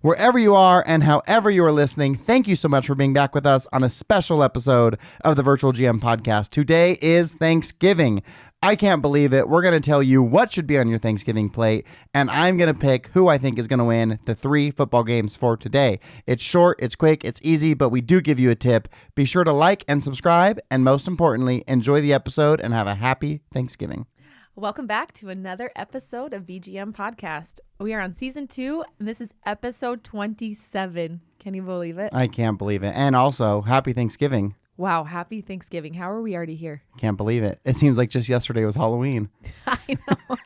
Wherever you are and however you are listening, thank you so much for being back with us on a special episode of the Virtual GM podcast. Today is Thanksgiving. I can't believe it. We're going to tell you what should be on your Thanksgiving plate, and I'm going to pick who I think is going to win the 3 football games for today. It's short, it's quick, it's easy, but we do give you a tip. Be sure to like and subscribe, and most importantly, enjoy the episode and have a happy Thanksgiving. Welcome back to another episode of VGM Podcast. We are on season 2, and this is episode 27. Can you believe it? I can't believe it. And also, happy Thanksgiving. Wow, happy Thanksgiving. How are we already here? Can't believe it. It seems like just yesterday was Halloween. I know.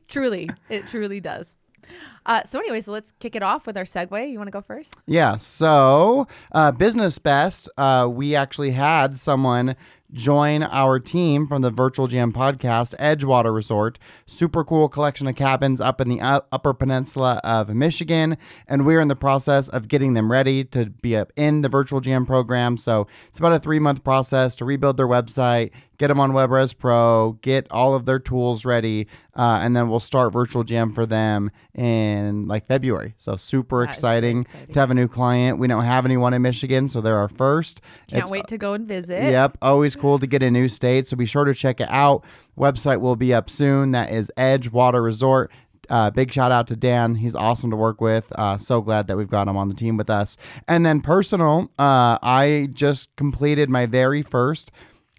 Truly, it truly does. So anyways, let's kick it off with our segue. You want to go first? Yeah. So, Business Best, we actually had someone join our team from the Virtual GM podcast, Edgewater Resort. Super cool collection of cabins up in the Upper Peninsula of Michigan. And we're in the process of getting them ready to be up in the Virtual GM program. So it's about a 3-month process to rebuild their website, get them on WebRes Pro, get all of their tools ready, and then we'll start Virtual GM for them in like February. So super exciting to have a new client. We don't have anyone in Michigan, so they're our first. Can't wait to go and visit. Yep, always cool to get a new state, so be sure to check it out. Website will be up soon. That is Edgewater Resort. Big shout out to Dan. He's awesome to work with. So glad that we've got him on the team with us. And then personal, I just completed my very first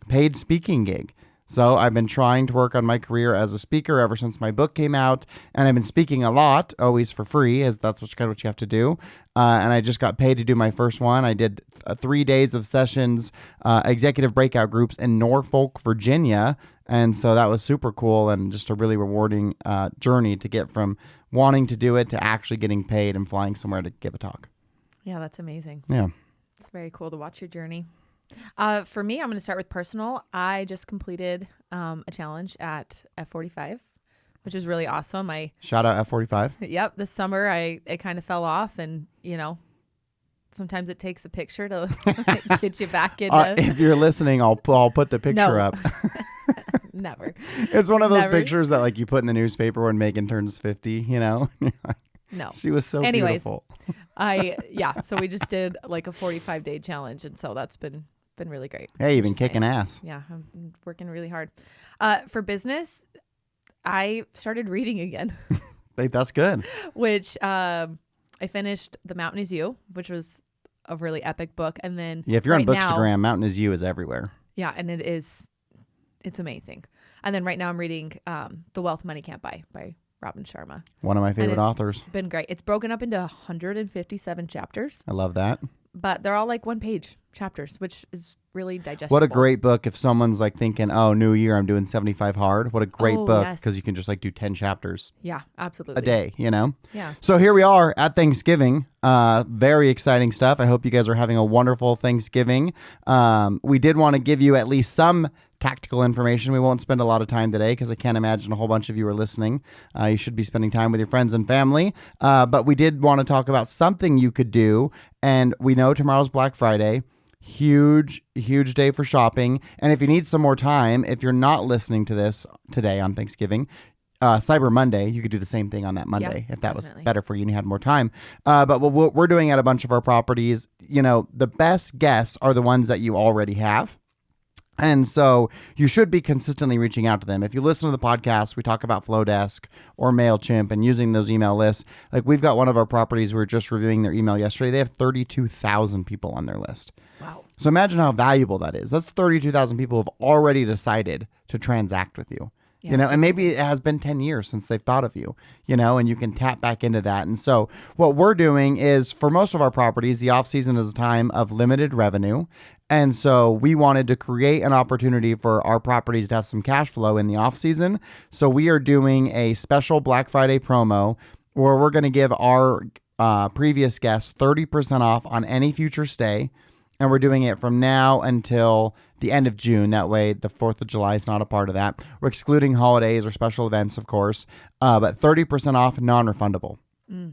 paid speaking gig. So I've been trying to work on my career as a speaker ever since my book came out, and I've been speaking a lot, always for free, as that's kind of what you have to do. And I just got paid to do my first one. I did 3 days of sessions, executive breakout groups in Norfolk, Virginia. And so that was super cool and just a really rewarding journey to get from wanting to do it to actually getting paid and flying somewhere to give a talk. Yeah, that's amazing. Yeah. It's very cool to watch your journey. For me, I'm going to start with personal. I just completed a challenge at F45, which is really awesome. Shout out F45. Yep. This summer, it kind of fell off, and sometimes it takes a picture to get you back in. If you're listening, I'll put the picture up. Never. It's one of those pictures that like you put in the newspaper when Megan turns 50. No. She was so beautiful. So we just did like a 45-day challenge, and so that's been really great. Hey, you've been kicking ass. Yeah, I'm working really hard. For business, I started reading again. That's good. Which I finished The Mountain Is You, which was a really epic book. And then if you're on Bookstagram, Mountain Is You is everywhere. Yeah, and it's amazing. And then right now I'm reading The Wealth Money Can't Buy by Robin Sharma. One of my favorite authors. Been great. It's broken up into 157 chapters. I love that. But they're all like 1-page chapters, which is really digestible. What a great book if someone's like thinking, oh, new year, I'm doing 75 hard. What a great book, because you can just like do 10 chapters. Yeah, absolutely. A day, Yeah. So here we are at Thanksgiving. Very exciting stuff. I hope you guys are having a wonderful Thanksgiving. We did want to give you at least some tactical information. We won't spend a lot of time today because I can't imagine a whole bunch of you are listening. You should be spending time with your friends and family. But we did want to talk about something you could do. And we know tomorrow's Black Friday. Huge day for shopping. And if you need some more time, if you're not listening to this today on Thanksgiving, Cyber Monday, you could do the same thing on that Monday if that was better for you and you had more time. But what we're doing at a bunch of our properties, the best guests are the ones that you already have. And so you should be consistently reaching out to them. If you listen to the podcast, we talk about Flowdesk or MailChimp and using those email lists. Like we've got one of our properties, we were just reviewing their email yesterday. They have 32,000 people on their list. Wow. So imagine how valuable that is. That's 32,000 people who have already decided to transact with you. Yeah, and maybe it has been 10 years since they've thought of you, and you can tap back into that. And so what we're doing is for most of our properties, the off season is a time of limited revenue. And so we wanted to create an opportunity for our properties to have some cash flow in the off season. So we are doing a special Black Friday promo where we're going to give our previous guests 30% off on any future stay. And we're doing it from now until the end of June. That way, the 4th of July is not a part of that. We're excluding holidays or special events, of course, but 30% off, non-refundable.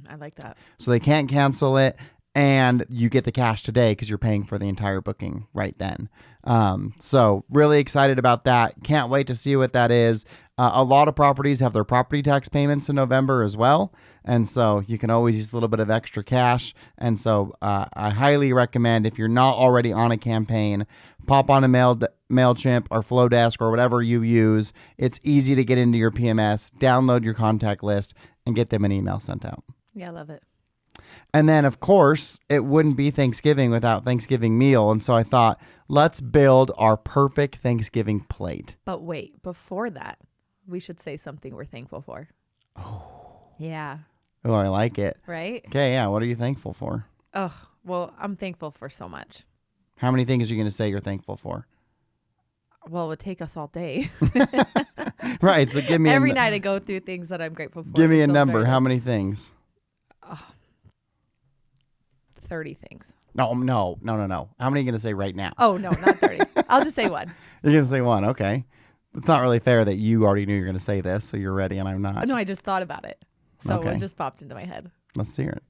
I like that. So they can't cancel it. and you get the cash today because you're paying for the entire booking right then. So really excited about that. Can't wait to see what that is. A lot of properties have their property tax payments in November as well. And so you can always use a little bit of extra cash. And so I highly recommend, if you're not already on a campaign, pop on a MailChimp or Flowdesk or whatever you use. It's easy to get into your PMS, download your contact list, and get them an email sent out. Yeah, I love it. And then, of course, it wouldn't be Thanksgiving without Thanksgiving meal. And so I thought, let's build our perfect Thanksgiving plate. But wait, before that, we should say something we're thankful for. Oh. Yeah. Oh, I like it. Right? Okay, yeah. What are you thankful for? Oh, well, I'm thankful for so much. How many things are you going to say you're thankful for? Well, it would take us all day. Right. So give me every night I go through things that I'm grateful for. Give me a number. How many things? 30 things. No. How many are you going to say right now? Oh, no, not 30. I'll just say one. You're going to say one. Okay. It's not really fair that you already knew you were going to say this, so you're ready and I'm not. No, I just thought about it. So Okay. it just popped into my head. Let's hear it.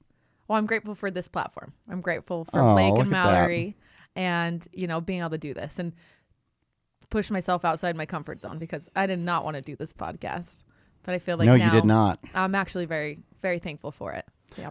Well, I'm grateful for this platform. I'm grateful for Oh, Blake look and at that. Mallory and, being able to do this and push myself outside my comfort zone, because I did not want to do this podcast. But I feel like No, now you did not. I'm actually very, very thankful for it.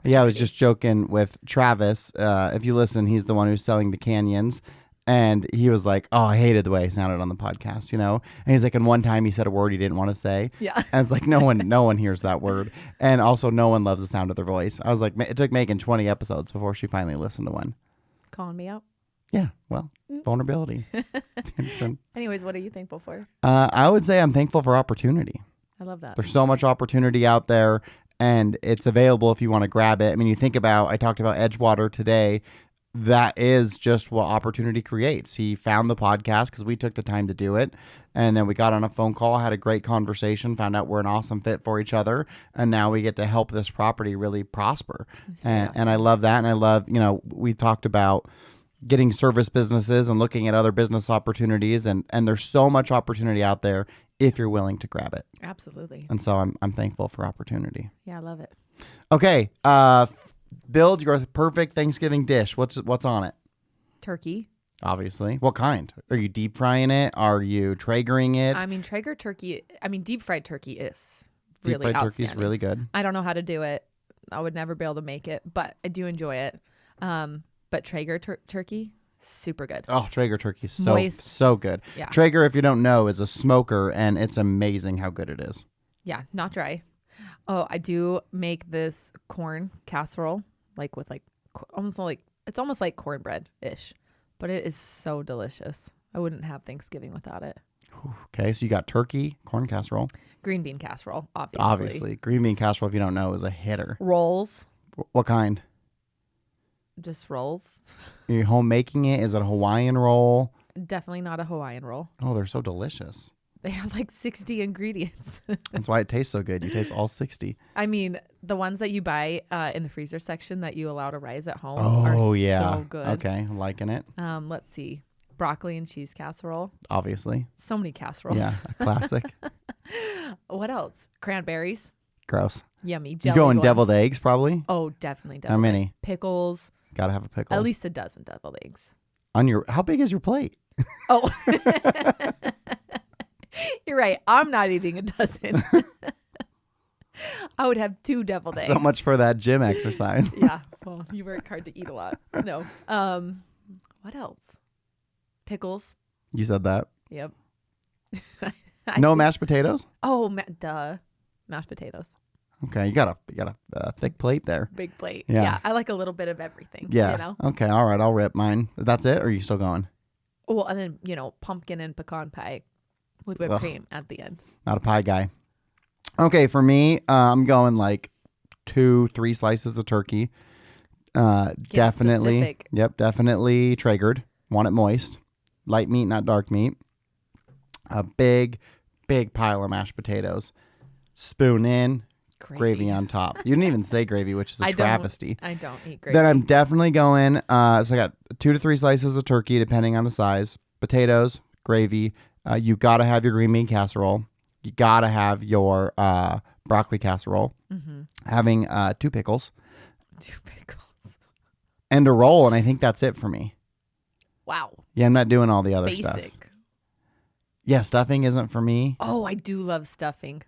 Yeah, I was just joking with Travis. If you listen, he's the one who's selling the canyons. And he was like, oh, I hated the way I sounded on the podcast, And he's like, and one time he said a word he didn't want to say. Yeah. And it's like, no one hears that word. And also no one loves the sound of their voice. I was like, it took Megan 20 episodes before she finally listened to one. Calling me out. Yeah, well, vulnerability. Anyways, what are you thankful for? I would say I'm thankful for opportunity. I love that. There's so much opportunity out there, and it's available if you want to grab it. I mean, you think about, I talked about Edgewater today. That is just what opportunity creates. He found the podcast because we took the time to do it. And then we got on a phone call, had a great conversation, found out we're an awesome fit for each other. And now we get to help this property really prosper. And I love that. And I love, we talked about getting service businesses and looking at other business opportunities. And there's so much opportunity out there if you're willing to grab it. Absolutely. And so I'm thankful for opportunity. Yeah, I love it. Okay. Build your perfect Thanksgiving dish. What's on it? Turkey. Obviously. What kind? Are you deep frying it? Are you Traegering it? I mean, Traeger turkey. Deep fried turkey is Deep really fried turkey is outstanding. really good. I don't know how to do it. I would never be able to make it, but I do enjoy it. But Traeger turkey, super good. Oh, Traeger turkey is Moist. so good. Yeah. Traeger, if you don't know, is a smoker, and it's amazing how good it is. Yeah, not dry. Oh, I do make this corn casserole, it's almost like cornbread-ish, but it is so delicious. I wouldn't have Thanksgiving without it. Okay, so you got turkey, corn casserole. Green bean casserole, obviously. Obviously. Green bean casserole, if you don't know, is a hitter. Rolls, What kind? just rolls. Are you home making it? Is it a Hawaiian roll? Definitely not a Hawaiian roll. Oh, they're so delicious. They have like 60 ingredients. That's why it tastes so good. You taste all 60. The ones that you buy in the freezer section that you allow to rise at home Oh, are yeah. so good. Okay, I'm liking it. Let's see. Broccoli and cheese casserole. Obviously. So many casseroles. Yeah, a classic. What else? Cranberries. Gross. Yummy. You Jelly going ones. deviled eggs, probably? Oh, definitely. How many? Pickles. Gotta have a pickle. At least a dozen deviled eggs. How big is your plate? Oh. You're right. I'm not eating a dozen. I would have 2 deviled eggs. So much for that gym exercise. Yeah. Well, you work hard to eat a lot. No. What else? Pickles. You said that. Yep. No mashed potatoes? Oh, duh. Mashed potatoes. Okay, you got a thick plate there. Big plate. Yeah. Yeah. I like a little bit of everything. Yeah. Okay, all right, I'll rip mine. That's it, or are you still going? Well, and then, pumpkin and pecan pie with whipped Ugh. cream at the end. Not a pie guy. Okay, for me, I'm going like 2-3 slices of turkey. Definitely. specific. Yep, definitely Traegered. Want it moist. Light meat, not dark meat. A big pile of mashed potatoes. Spoon in, gravy on top. You didn't even say gravy, which is a travesty. I don't eat gravy. Then I'm definitely going, so I got 2 to 3 slices of turkey, depending on the size. Potatoes, gravy. You got to have your green bean casserole. You got to have your broccoli casserole. Mm-hmm. Having 2 pickles. 2 pickles. and a roll, and I think that's it for me. Wow. Yeah, I'm not doing all the other Basic. stuff. Yeah, stuffing isn't for me. Oh, I do love stuffing.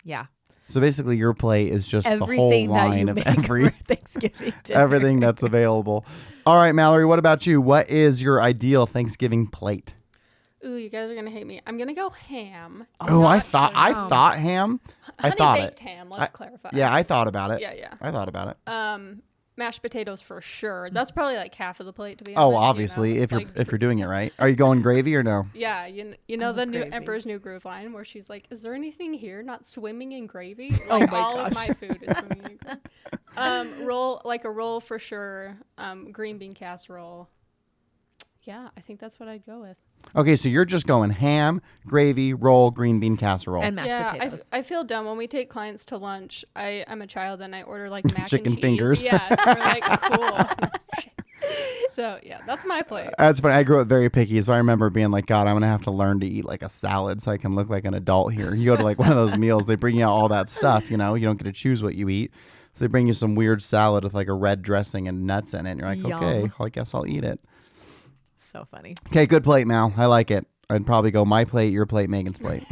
Yeah. So basically, your plate is just Everything the whole line of for Thanksgiving dinner. everything that's available. All right, Mallory, what about you? What is your ideal Thanksgiving plate? Ooh, you guys are gonna hate me. I'm gonna go ham. Oh, I thought ham. I thought Honey baked it. ham. Let's clarify. Yeah, I thought about it. Yeah. I thought about it. Mashed potatoes for sure. That's probably like half of the plate, to be Oh, honest. obviously, you know? if you're doing it right. Are you going gravy or no? Yeah, you know the new gravy. Emperor's New Groove line where she's like, "Is there anything here not swimming in gravy?" Oh Like my all gosh. of my food is swimming in gravy. A roll for sure. Green bean casserole. Yeah, I think that's what I'd go with. Okay, so you're just going ham, gravy, roll, green bean casserole. And mashed potatoes. I feel dumb when we take clients to lunch. I'm a child and I order like mac Chicken and cheese. fingers. Yeah, we're like cool. So yeah, that's my plate. That's funny. I grew up very picky, so I remember being like, God, I'm going to have to learn to eat like a salad so I can look like an adult here. You go to like one of those meals, they bring you out all that stuff, you know, you don't get to choose what you eat. So they bring you some weird salad with like a red dressing and nuts in it. And you're like, Yum. okay, well, I guess I'll eat it. So funny. Okay, good plate, Mal. I like it. I'd probably go my plate, your plate, Megan's plate.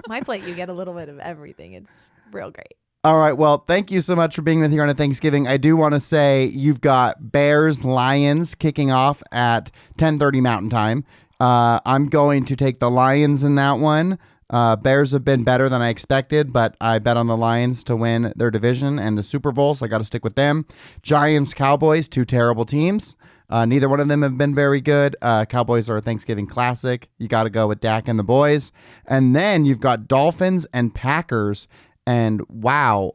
My plate, you get a little bit of everything. It's real great. All right. Well, thank you so much for being with here on a Thanksgiving. I do want to say you've got Bears Lions kicking off at 10:30 Mountain Time. I'm going to take the Lions in that one. Bears have been better than I expected, but I bet on the Lions to win their division and the Super Bowl, so I got to stick with them. Giants, Cowboys, two terrible teams. Neither one of them have been very good. Cowboys are a Thanksgiving classic. You got to go with Dak and the boys. And then you've got Dolphins and Packers. And wow,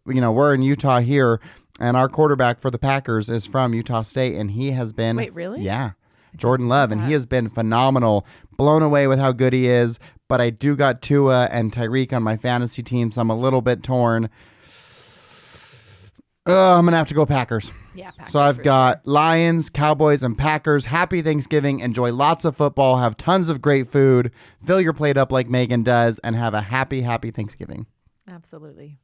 we're in Utah here, and our quarterback for the Packers is from Utah State, and he has been... Wait, really? Yeah. Jordan Love, and he has been phenomenal. Blown away with how good he is. But I do got Tua and Tyreek on my fantasy team, so I'm a little bit torn. I'm going to have to go Packers. Yeah, Packers. So I've got Lions, Cowboys, and Packers. Happy Thanksgiving. Enjoy lots of football. Have tons of great food. Fill your plate up like Megan does, and have a happy, happy Thanksgiving. Absolutely.